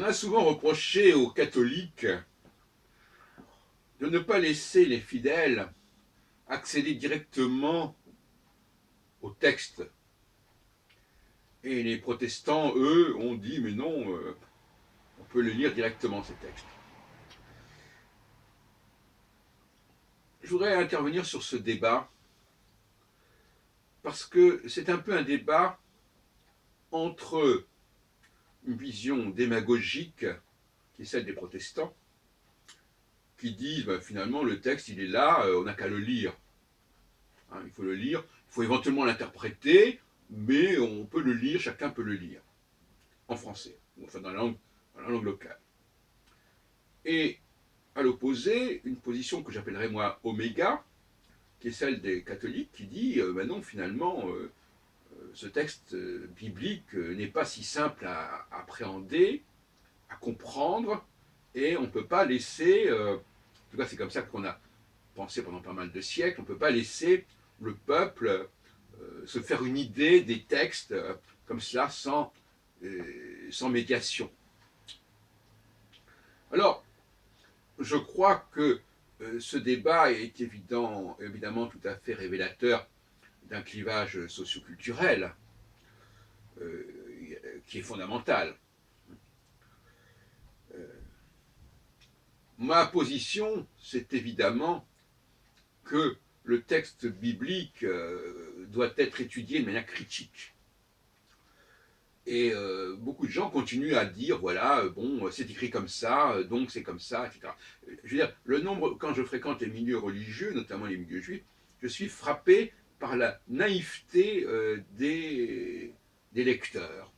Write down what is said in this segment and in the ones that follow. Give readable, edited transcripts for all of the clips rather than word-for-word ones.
a souvent reproché aux catholiques de ne pas laisser les fidèles accéder directement au texte. Et les protestants, eux, ont dit, mais non, on peut les lire directement, ces textes. Je voudrais intervenir sur ce débat, parce que c'est un peu un débat entre une vision démagogique, qui est celle des protestants, qui disent, finalement, le texte, il est là, on n'a qu'à le lire. Hein, il faut le lire, il faut éventuellement l'interpréter, mais on peut le lire, chacun peut le lire, en français, enfin dans la langue locale. Et à l'opposé, une position que j'appellerais moi oméga, qui est celle des catholiques, qui dit, non, finalement, ce texte biblique n'est pas si simple à appréhender, à comprendre, et on ne peut pas laisser, en tout cas c'est comme ça qu'on a pensé pendant pas mal de siècles, on ne peut pas laisser le peuple se faire une idée des textes comme cela sans médiation. Alors, je crois que ce débat est évidemment tout à fait révélateur d'un clivage socioculturel qui est fondamental. Ma position, c'est évidemment que le texte biblique doit être étudié de manière critique. Et beaucoup de gens continuent à dire, voilà, bon, c'est écrit comme ça, donc c'est comme ça, etc. Je veux dire, le nombre, quand je fréquente les milieux religieux, notamment les milieux juifs, je suis frappé par la naïveté des lecteurs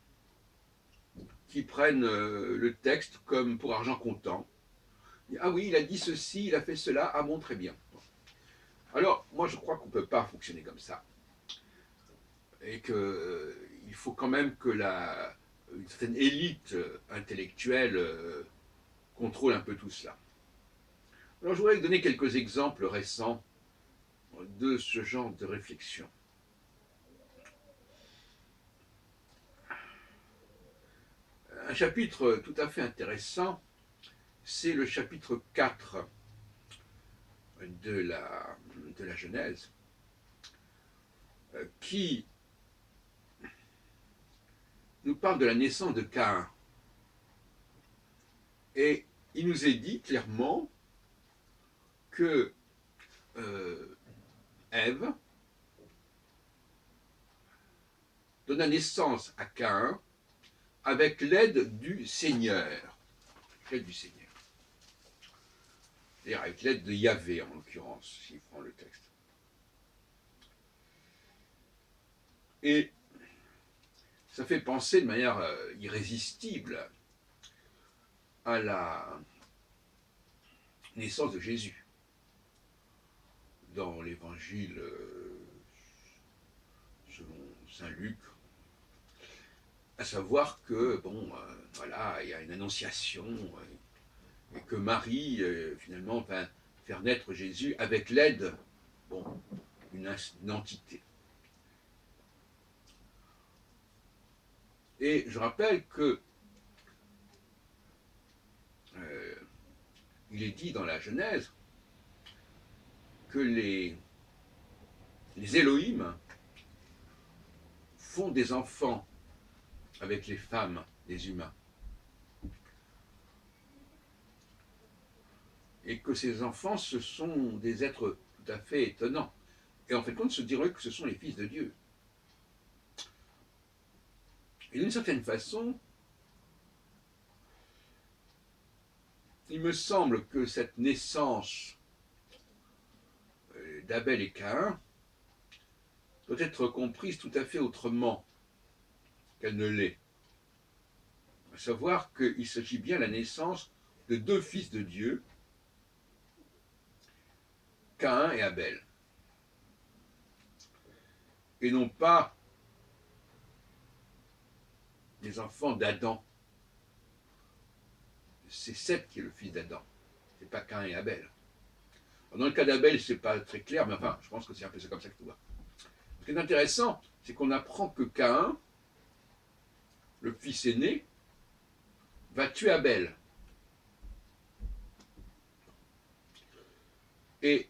qui prennent le texte comme pour argent comptant. Ah oui, il a dit ceci, il a fait cela, ah bon, très bien. Alors, moi je crois qu'on ne peut pas fonctionner comme ça. Et qu'il faut quand même que une certaine élite intellectuelle contrôle un peu tout cela. Alors je voudrais donner quelques exemples récents de ce genre de réflexion. Un chapitre tout à fait intéressant, c'est le chapitre 4 de la Genèse, qui nous parle de la naissance de Caïn. Et il nous est dit clairement que Ève donna naissance à Caïn avec l'aide du Seigneur. L'aide du Seigneur. C'est-à-dire avec l'aide de Yahvé, en l'occurrence, s'il prend le texte. Et ça fait penser de manière irrésistible à la naissance de Jésus. Dans l'évangile selon saint Luc, à savoir que, voilà, il y a une annonciation, et que Marie, finalement, va faire naître Jésus avec l'aide, d'une entité. Et je rappelle que il est dit dans la Genèse que les Élohim font des enfants avec les femmes des humains. Et que ces enfants, ce sont des êtres tout à fait étonnants. Et en fait, on se dirait que ce sont les fils de Dieu. Et d'une certaine façon, il me semble que cette naissance d'Abel et Caïn doit être comprise tout à fait autrement qu'elle ne l'est. À savoir qu'il s'agit bien de la naissance de deux fils de Dieu, Caïn et Abel. Et non pas des enfants d'Adam. C'est Seth qui est le fils d'Adam. C'est pas Caïn et Abel. Alors dans le cas d'Abel, c'est pas très clair, mais enfin, je pense que c'est un peu comme ça que tout va. Ce qui est intéressant, c'est qu'on apprend que Caïn, le fils aîné, va tuer Abel. Et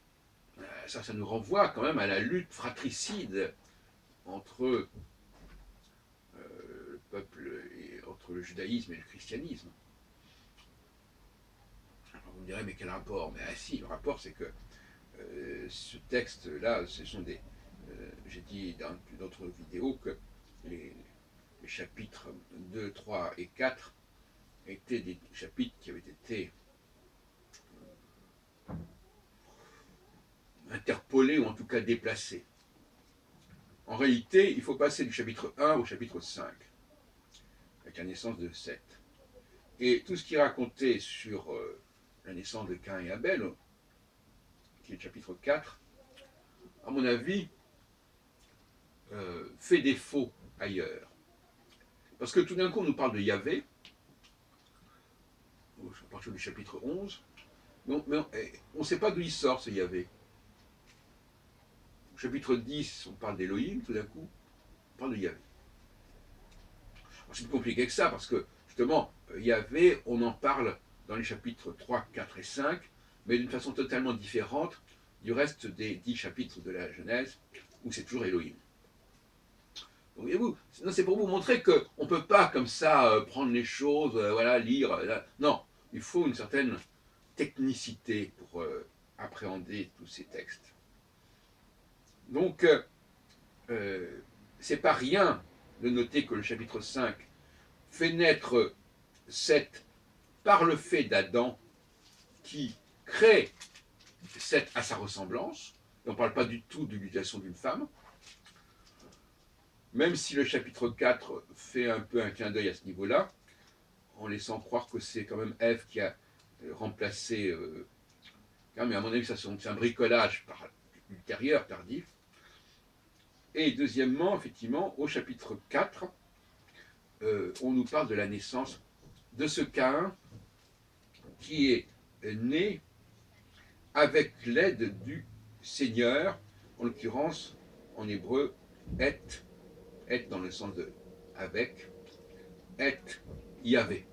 ça nous renvoie quand même à la lutte fratricide entre le peuple, et entre le judaïsme et le christianisme. Alors vous me direz, mais quel rapport? Mais si, le rapport c'est que ce texte-là, ce sont des... j'ai dit dans d'autres vidéos que les chapitres 2, 3 et 4 étaient des chapitres qui avaient été interpolés ou en tout cas déplacés. En réalité, il faut passer du chapitre 1 au chapitre 5, avec la naissance de Seth. Et tout ce qui est raconté sur la naissance de Caïn et Abel, qui est le chapitre 4, à mon avis, fait défaut ailleurs. Parce que tout d'un coup, on nous parle de Yahvé, à partir du chapitre 11, mais on ne sait pas d'où il sort ce Yahvé. Au chapitre 10, on parle d'Élohim, tout d'un coup, on parle de Yahvé. C'est plus compliqué que ça, parce que justement, Yahvé, on en parle dans les chapitres 3, 4 et 5, mais d'une façon totalement différente du reste des 10 chapitres de la Genèse, où c'est toujours Elohim. Donc, voyez-vous, c'est pour vous montrer qu'on ne peut pas comme ça prendre les choses, voilà, lire. Non, il faut une certaine technicité pour appréhender tous ces textes. Donc, c'est pas rien de noter que le chapitre 5 fait naître Seth par le fait d'Adam qui crée Seth à sa ressemblance. Et on ne parle pas du tout de l'utilisation d'une femme. Même si le chapitre 4 fait un peu un clin d'œil à ce niveau-là, en laissant croire que c'est quand même Ève qui a remplacé. Mais à mon avis, c'est un bricolage ultérieur, tardif. Et deuxièmement, effectivement, au chapitre 4, on nous parle de la naissance de ce Caïn qui est né avec l'aide du Seigneur, en l'occurrence, en hébreu, et dans le sens de avec, et Yahvé.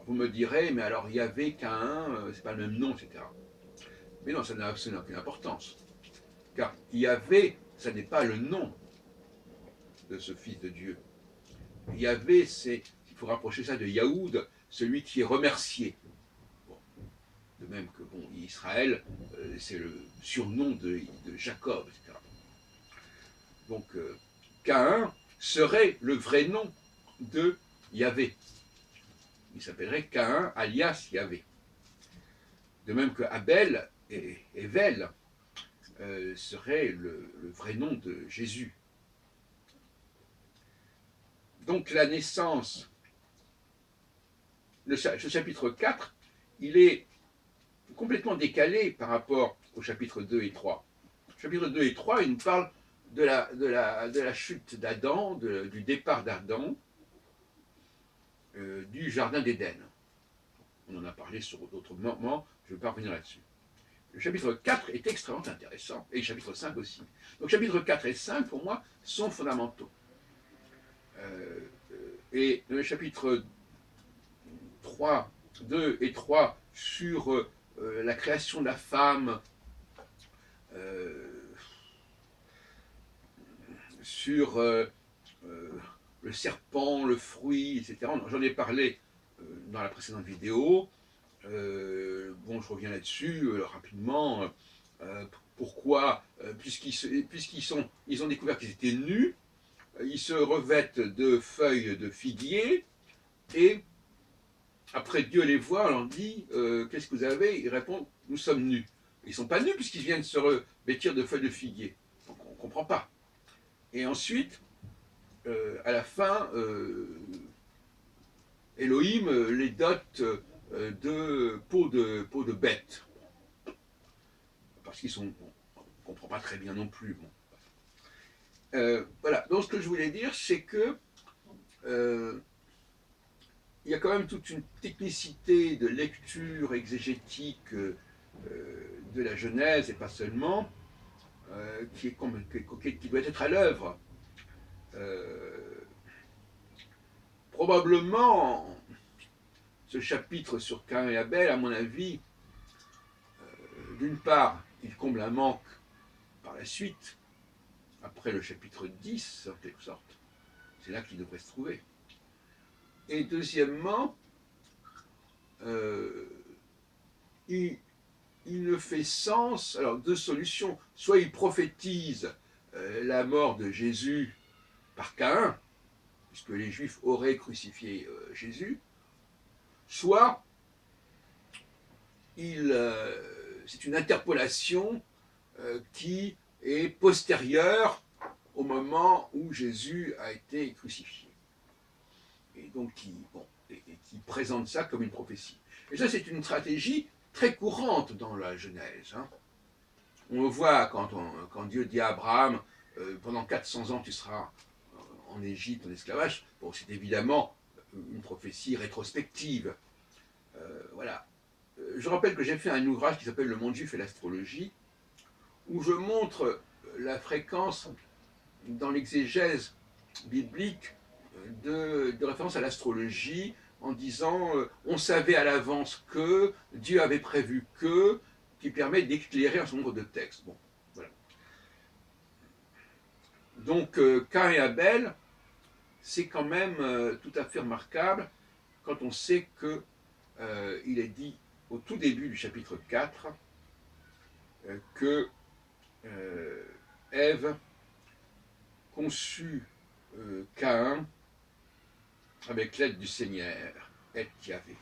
Vous me direz, mais alors Yahvé, Caïn, c'est pas le même nom, etc. Mais non, ça n'a absolument aucune importance. Car Yahvé, ça n'est pas le nom de ce fils de Dieu. Yahvé, il faut rapprocher ça de Yahoud, celui qui est remercié. Bon. De même que Israël, c'est le surnom de Jacob, etc. Donc, Caïn serait le vrai nom de Yahvé. Il s'appellerait Caïn alias Yahvé. De même que Abel et Evel serait le vrai nom de Jésus. Donc la naissance, ce chapitre 4, il est complètement décalé par rapport au chapitre 2 et 3. Le chapitre 2 et 3, il nous parle de la chute d'Adam, du départ d'Adam, du jardin d'Éden. On en a parlé sur d'autres moments, je ne vais pas revenir là-dessus. Le chapitre 4 est extrêmement intéressant, et le chapitre 5 aussi. Donc chapitre 4 et 5, pour moi, sont fondamentaux. Et le chapitre 3, 2 et 3 sur la création de la femme, sur le serpent, le fruit, etc. J'en ai parlé dans la précédente vidéo. Je reviens là-dessus rapidement. Pourquoi puisqu'ils ont découvert qu'ils étaient nus, ils se revêtent de feuilles de figuier, et après Dieu les voit, on leur dit qu'est-ce que vous avez? Ils répondent, nous sommes nus. Ils ne sont pas nus puisqu'ils viennent se revêtir de feuilles de figuier. Donc on ne comprend pas. Et ensuite, à la fin, Elohim les dote de peau de bête. Parce qu'ils sont... on ne comprend pas très bien non plus. Voilà. Donc ce que je voulais dire, c'est que il y a quand même toute une technicité de lecture exégétique de la Genèse, et pas seulement, qui doit être à l'œuvre. probablement, ce chapitre sur Caïn et Abel, à mon avis, d'une part, il comble un manque par la suite, après le chapitre 10, en quelque sorte. C'est là qu'il devrait se trouver. Et deuxièmement, il ne fait sens, alors deux solutions, soit il prophétise la mort de Jésus par Caïn, puisque les Juifs auraient crucifié Jésus, soit c'est une interpolation qui est postérieure au moment où Jésus a été crucifié. Et donc qui présente ça comme une prophétie. Et ça, c'est une stratégie très courante dans la Genèse. Hein. On le voit quand Dieu dit à Abraham, pendant 400 ans tu seras en Égypte, en esclavage. Bon, c'est évidemment une prophétie rétrospective. Voilà. Je rappelle que j'ai fait un ouvrage qui s'appelle Le monde juif et l'astrologie, où je montre la fréquence dans l'exégèse biblique de référence à l'astrologie, en disant on savait à l'avance que, Dieu avait prévu que, qui permet d'éclairer un certain nombre de textes. Bon, voilà. Donc Caïn et Abel, c'est quand même tout à fait remarquable quand on sait que il est dit au tout début du chapitre 4 que Ève conçut Caïn avec l'aide du Seigneur, et Yahvé.